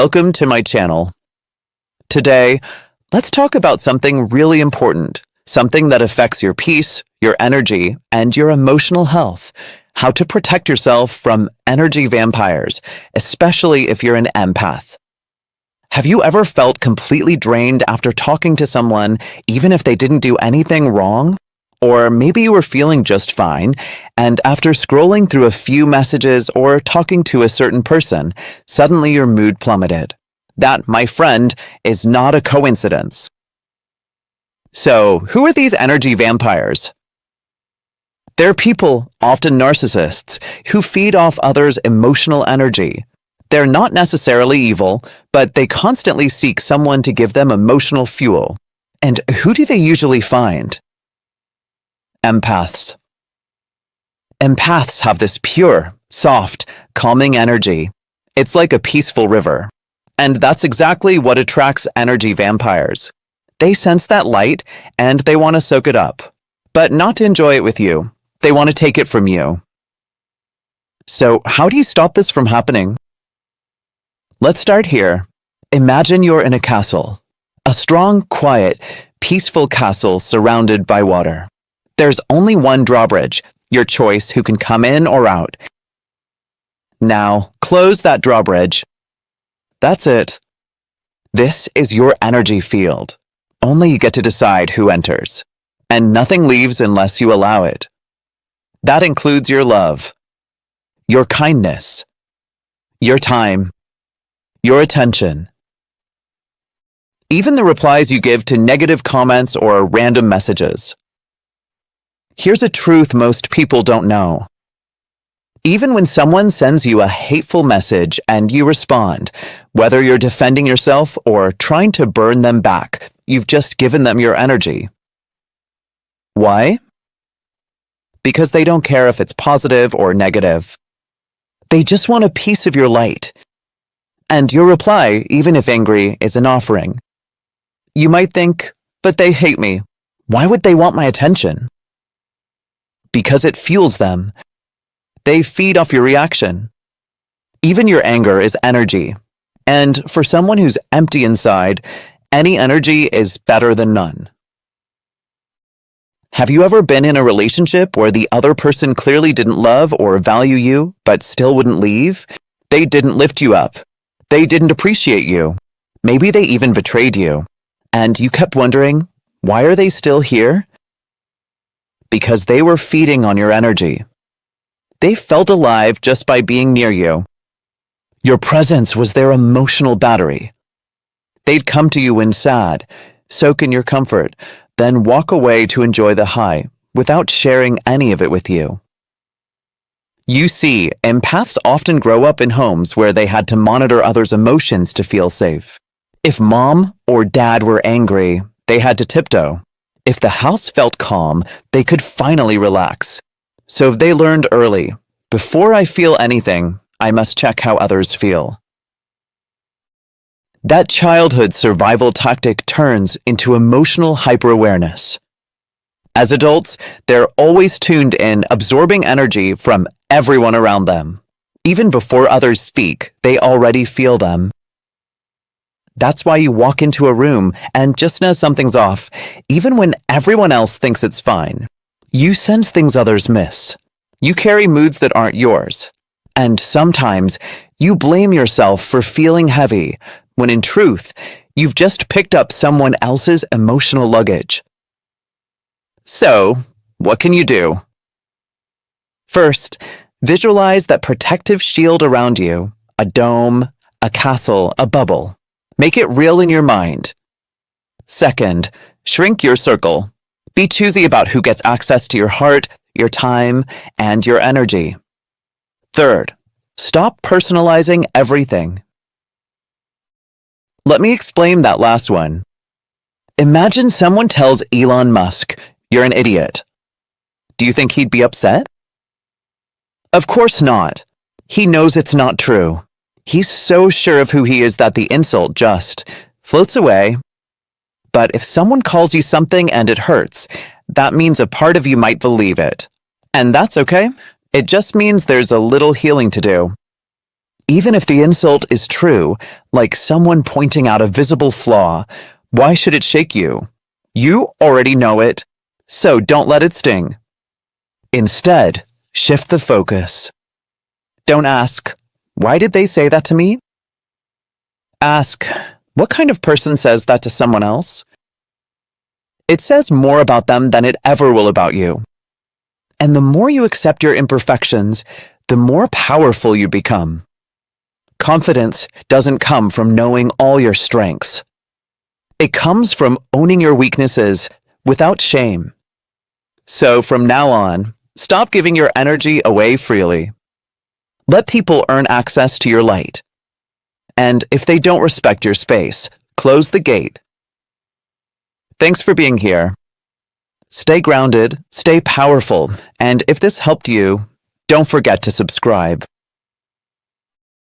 Welcome to my channel. Today, let's talk about something really important, something that affects your peace, your energy, and your emotional health. How to protect yourself from energy vampires, especially if you're an empath. Have you ever felt completely drained after talking to someone, even if they didn't do anything wrong? Or maybe you were feeling just fine, and after scrolling through a few messages or talking to a certain person, suddenly your mood plummeted. That, my friend, is not a coincidence. So, who are these energy vampires? They're people, often narcissists, who feed off others' emotional energy. They're not necessarily evil, but they constantly seek someone to give them emotional fuel. And who do they usually find? Empaths. Empaths have this pure, soft, calming energy. It's like a peaceful river. And that's exactly what attracts energy vampires. They sense that light and they want to soak it up, but not to enjoy it with you. They want to take it from you. So, how do you stop this from happening? Let's start here. Imagine you're in a castle. A strong, quiet, peaceful castle surrounded by water. There's only one drawbridge, your choice who can come in or out. Now, close that drawbridge. That's it. This is your energy field. Only you get to decide who enters. And nothing leaves unless you allow it. That includes your love, your kindness, your time, your attention. Even the replies you give to negative comments or random messages. Here's a truth most people don't know. Even when someone sends you a hateful message and you respond, whether you're defending yourself or trying to burn them back, you've just given them your energy. Why? Because they don't care if it's positive or negative. They just want a piece of your light. And your reply, even if angry, is an offering. You might think, but they hate me. Why would they want my attention? Because it fuels them. They feed off your reaction. Even your anger is energy. And for someone who's empty inside, any energy is better than none. Have you ever been in a relationship where the other person clearly didn't love or value you, but still wouldn't leave? They didn't lift you up. They didn't appreciate you. Maybe they even betrayed you. And you kept wondering, why are they still here? Because they were feeding on your energy. They felt alive just by being near you. Your presence was their emotional battery. They'd come to you when sad, soak in your comfort, then walk away to enjoy the high without sharing any of it with you. You see, empaths often grow up in homes where they had to monitor others' emotions to feel safe. If mom or dad were angry, they had to tiptoe. If the house felt calm, they could finally relax. So they learned early, before I feel anything, I must check how others feel. That childhood survival tactic turns into emotional hyper-awareness. As adults, they're always tuned in, absorbing energy from everyone around them. Even before others speak, they already feel them. That's why you walk into a room and just know something's off, even when everyone else thinks it's fine. You sense things others miss. You carry moods that aren't yours. And sometimes you blame yourself for feeling heavy, when in truth, you've just picked up someone else's emotional luggage. So, what can you do? First, visualize that protective shield around you, a dome, a castle, a bubble. Make it real in your mind. Second, shrink your circle. Be choosy about who gets access to your heart, your time, and your energy. Third, stop personalizing everything. Let me explain that last one. Imagine someone tells Elon Musk, "You're an idiot." Do you think he'd be upset? Of course not. He knows it's not true. He's so sure of who he is that the insult just floats away. But if someone calls you something and it hurts, that means a part of you might believe it. And that's okay. It just means there's a little healing to do. Even if the insult is true, like someone pointing out a visible flaw, why should it shake you? You already know it, so don't let it sting. Instead, shift the focus. Don't ask, why did they say that to me? Ask, what kind of person says that to someone else? It says more about them than it ever will about you. And the more you accept your imperfections, the more powerful you become. Confidence doesn't come from knowing all your strengths. It comes from owning your weaknesses without shame. So from now on, stop giving your energy away freely. Let people earn access to your light. And if they don't respect your space, close the gate. Thanks for being here. Stay grounded, stay powerful, and if this helped you, don't forget to subscribe.